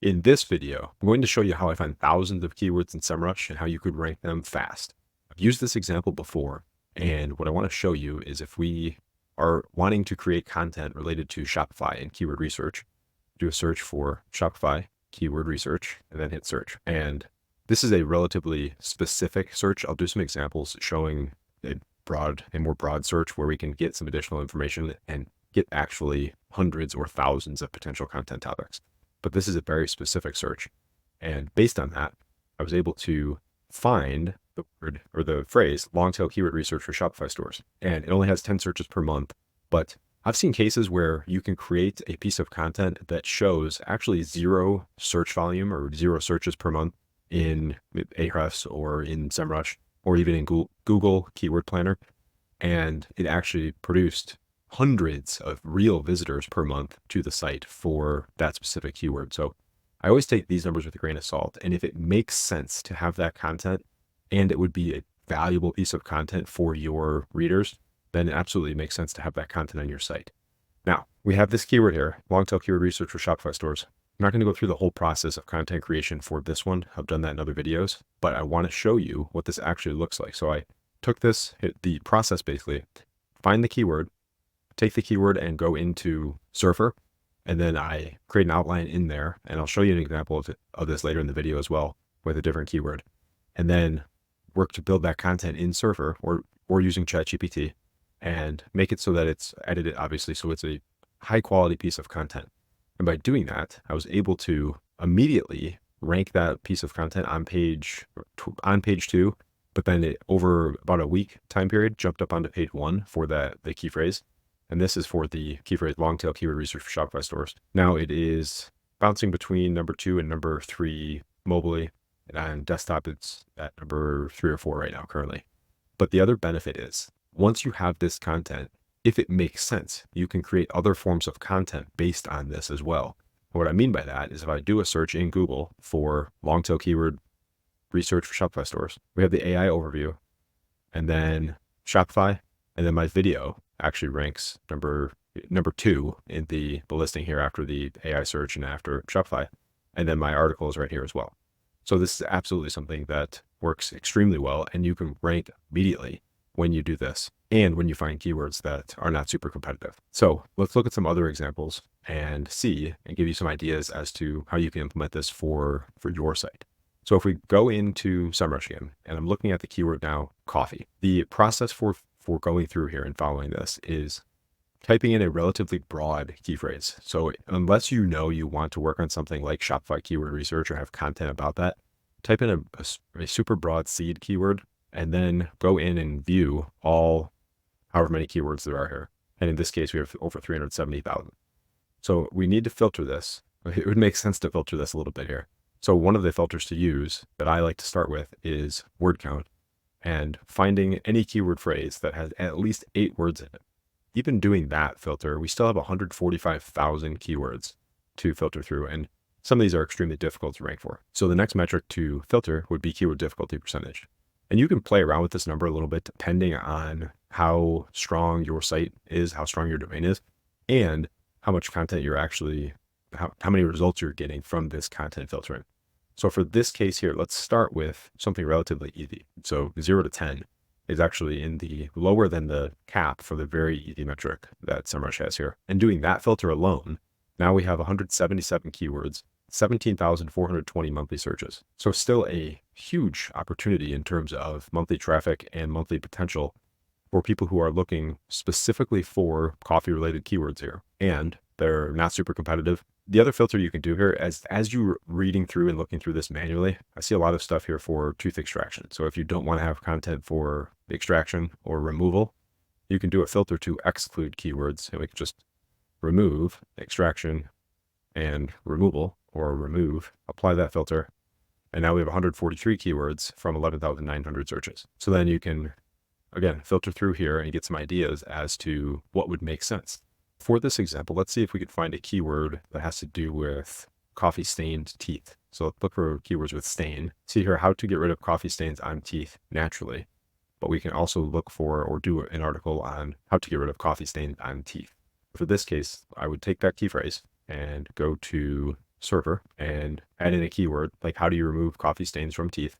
In this video, I'm going to show you how I find thousands of keywords in Semrush and how you could rank them fast. I've used this example before, and what I want to show you is if we are wanting to create content related to Shopify and keyword research, do a search for Shopify keyword research and then hit search. And this is a relatively specific search. I'll do some examples showing a more broad search where we can get some additional information and get actually hundreds or thousands of potential content topics. But this is a very specific search. And based on that, I was able to find the word or the phrase long tail keyword research for Shopify stores. And it only has 10 searches per month, but I've seen cases where you can create a piece of content that shows actually zero search volume or zero searches per month in Ahrefs or in Semrush or even in Google Keyword Planner. And it actually produced hundreds of real visitors per month to the site for that specific keyword. So I always take these numbers with a grain of salt. And if it makes sense to have that content and it would be a valuable piece of content for your readers, then it absolutely makes sense to have that content on your site. Now, we have this keyword here, long tail keyword research for Shopify stores. I'm not going to go through the whole process of content creation for this one. I've done that in other videos, but I want to show you what this actually looks like. So I took this, hit the process basically, find the keyword, take the keyword and go into Surfer, and then I create an outline in there, and I'll show you an example of this later in the video as well with a different keyword, and then work to build that content in Surfer or using ChatGPT and make it so that it's edited, obviously, so it's a high quality piece of content. And by doing that, I was able to immediately rank that piece of content on page 2, but then over about a week time period, jumped up onto page 1 for the key phrase. And this is for the key phrase long tail keyword research for Shopify stores. Now it is bouncing between number 2 and number 3 mobily. And on desktop, it's at number 3 or 4 right now currently. But the other benefit is once you have this content, if it makes sense, you can create other forms of content based on this as well. And what I mean by that is if I do a search in Google for long tail keyword research for Shopify stores, we have the AI overview and then Shopify, and then my video actually ranks number 2 in the listing here after the AI search and after Shopify. And then my article is right here as well. So this is absolutely something that works extremely well, and you can rank immediately when you do this and when you find keywords that are not super competitive. So let's look at some other examples and see and give you some ideas as to how you can implement this for your site. So if we go into Semrush again, and I'm looking at the keyword now, coffee, the process for going through here and following this is typing in a relatively broad key phrase. So unless you know you want to work on something like Shopify keyword research or have content about that, type in a super broad seed keyword and then go in and view all however many keywords there are here. And in this case, we have over 370,000. So we need to filter this. It would make sense to filter this a little bit here. So one of the filters to use that I like to start with is word count and finding any keyword phrase that has at least 8 words in it. Even doing that filter, we still have 145,000 keywords to filter through, and some of these are extremely difficult to rank for. So the next metric to filter would be keyword difficulty percentage. And you can play around with this number a little bit depending on how strong your site is, how strong your domain is, and how much content you're actually, how many results you're getting from this content filtering. So for this case here, let's start with something relatively easy. So 0 to 10 is actually in the lower than the cap for the very easy metric that Semrush has here. And doing that filter alone, now we have 177 keywords, 17,420 monthly searches. So still a huge opportunity in terms of monthly traffic and monthly potential for people who are looking specifically for coffee related keywords here. And they're not super competitive. The other filter you can do here, as you're reading through and looking through this manually, I see a lot of stuff here for tooth extraction. So if you don't want to have content for extraction or removal, you can do a filter to exclude keywords, and we can just remove extraction and removal, or remove, apply that filter. And now we have 143 keywords from 11,900 searches. So then you can, again, filter through here and get some ideas as to what would make sense. For this example, let's see if we could find a keyword that has to do with coffee stained teeth. So let's look for keywords with stain. See here how to get rid of coffee stains on teeth naturally. But we can also look for or do an article on how to get rid of coffee stains on teeth. For this case, I would take that key phrase and go to surfer and add in a keyword, like how do you remove coffee stains from teeth,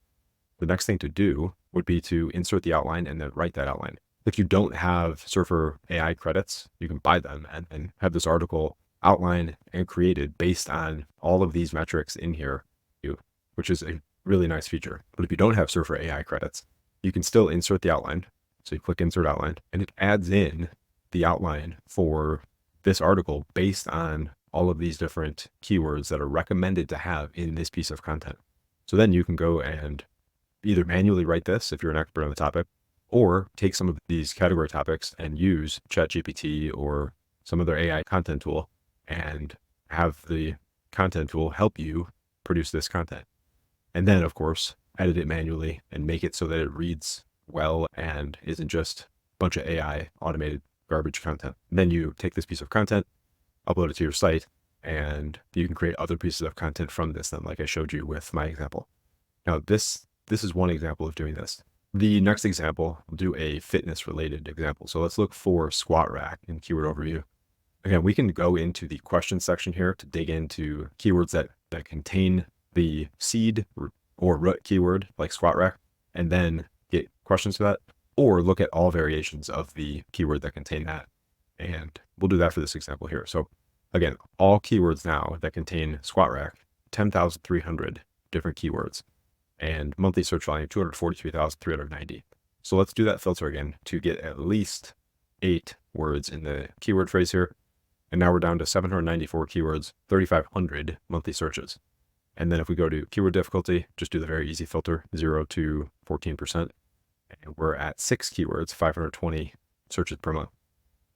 the next thing to do would be to insert the outline and then write that outline. If you don't have Surfer AI credits, you can buy them and then have this article outlined and created based on all of these metrics in here, which is a really nice feature. But if you don't have Surfer AI credits, you can still insert the outline. So you click insert outline and it adds in the outline for this article based on all of these different keywords that are recommended to have in this piece of content. So then you can go and either manually write this if you're an expert on the topic, or take some of these category topics and use ChatGPT or some other AI content tool and have the content tool help you produce this content. And then, of course, edit it manually and make it so that it reads well and isn't just a bunch of AI automated garbage content. And then you take this piece of content, upload it to your site, and you can create other pieces of content from this then, like I showed you with my example. Now, this is one example of doing this. The next example, we'll do a fitness related example. So let's look for squat rack in keyword overview. Again, we can go into the question section here to dig into keywords that contain the seed or root keyword like squat rack, and then get questions for that, or look at all variations of the keyword that contain that. And we'll do that for this example here. So again, all keywords now that contain squat rack, 10,300 different keywords, and monthly search volume, 243,390. So let's do that filter again to get at least 8 words in the keyword phrase here. And now we're down to 794 keywords, 3,500 monthly searches. And then if we go to keyword difficulty, just do the very easy filter, 0 to 14%. And we're at 6 keywords, 520 searches per month.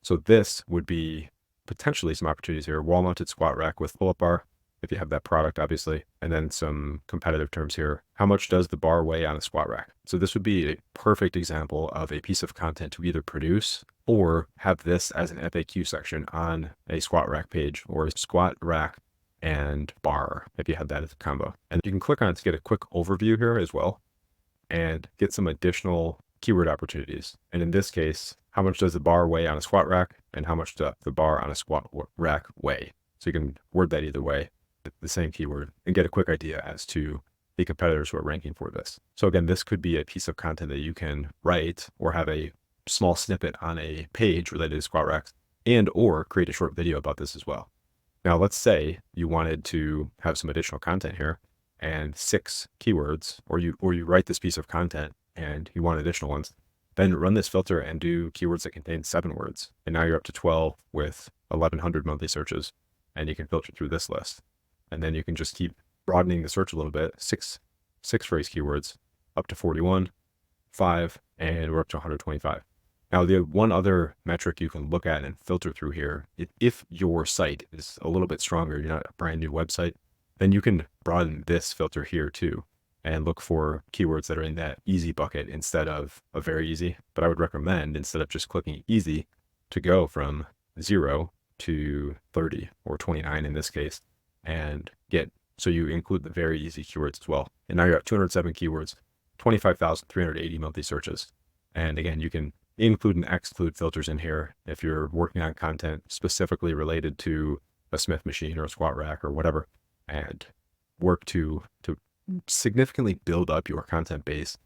So this would be potentially some opportunities here. Wall-mounted squat rack with pull-up bar, if you have that product, obviously. And then some competitive terms here. How much does the bar weigh on a squat rack? So this would be a perfect example of a piece of content to either produce or have this as an FAQ section on a squat rack page, or a squat rack and bar, if you have that as a combo. And you can click on it to get a quick overview here as well and get some additional keyword opportunities. And in this case, how much does the bar weigh on a squat rack, and how much does the bar on a squat rack weigh? So you can word that either way, the same keyword, and get a quick idea as to the competitors who are ranking for this. So again, this could be a piece of content that you can write or have a small snippet on a page related to squat racks, and or create a short video about this as well. Now, let's say you wanted to have some additional content here and 6 keywords, or you write this piece of content and you want additional ones, then run this filter and do keywords that contain 7 words. And now you're up to 12 with 1,100 monthly searches, and you can filter through this list. And then you can just keep broadening the search a little bit, 6 phrase keywords up to 41, 5, and we're up to 125. Now, the one other metric you can look at and filter through here, if your site is a little bit stronger, you're not a brand new website, then you can broaden this filter here too and look for keywords that are in that easy bucket instead of a very easy. But I would recommend, instead of just clicking easy, to go from 0 to 30 or 29 in this case, and so you include the very easy keywords as well. And now you're at 207 keywords, 25,380 monthly searches. And again, you can include and exclude filters in here if you're working on content specifically related to a Smith machine or a squat rack or whatever, and work to significantly build up your content base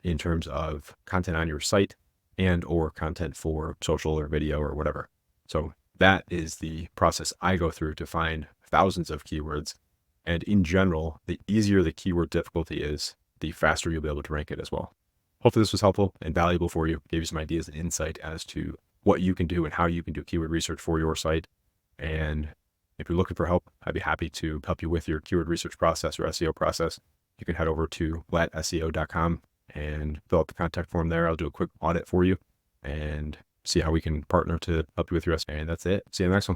in terms of content on your site and or content for social or video or whatever. So that is the process I go through to find thousands of keywords. And in general, the easier the keyword difficulty is, the faster you'll be able to rank it as well. Hopefully this was helpful and valuable for you, gave you some ideas and insight as to what you can do and how you can do keyword research for your site. And if you're looking for help, I'd be happy to help you with your keyword research process or SEO process. You can head over to latseo.com and fill out the contact form there. I'll do a quick audit for you and see how we can partner to help you with your SEO. And that's it. See you in the next one.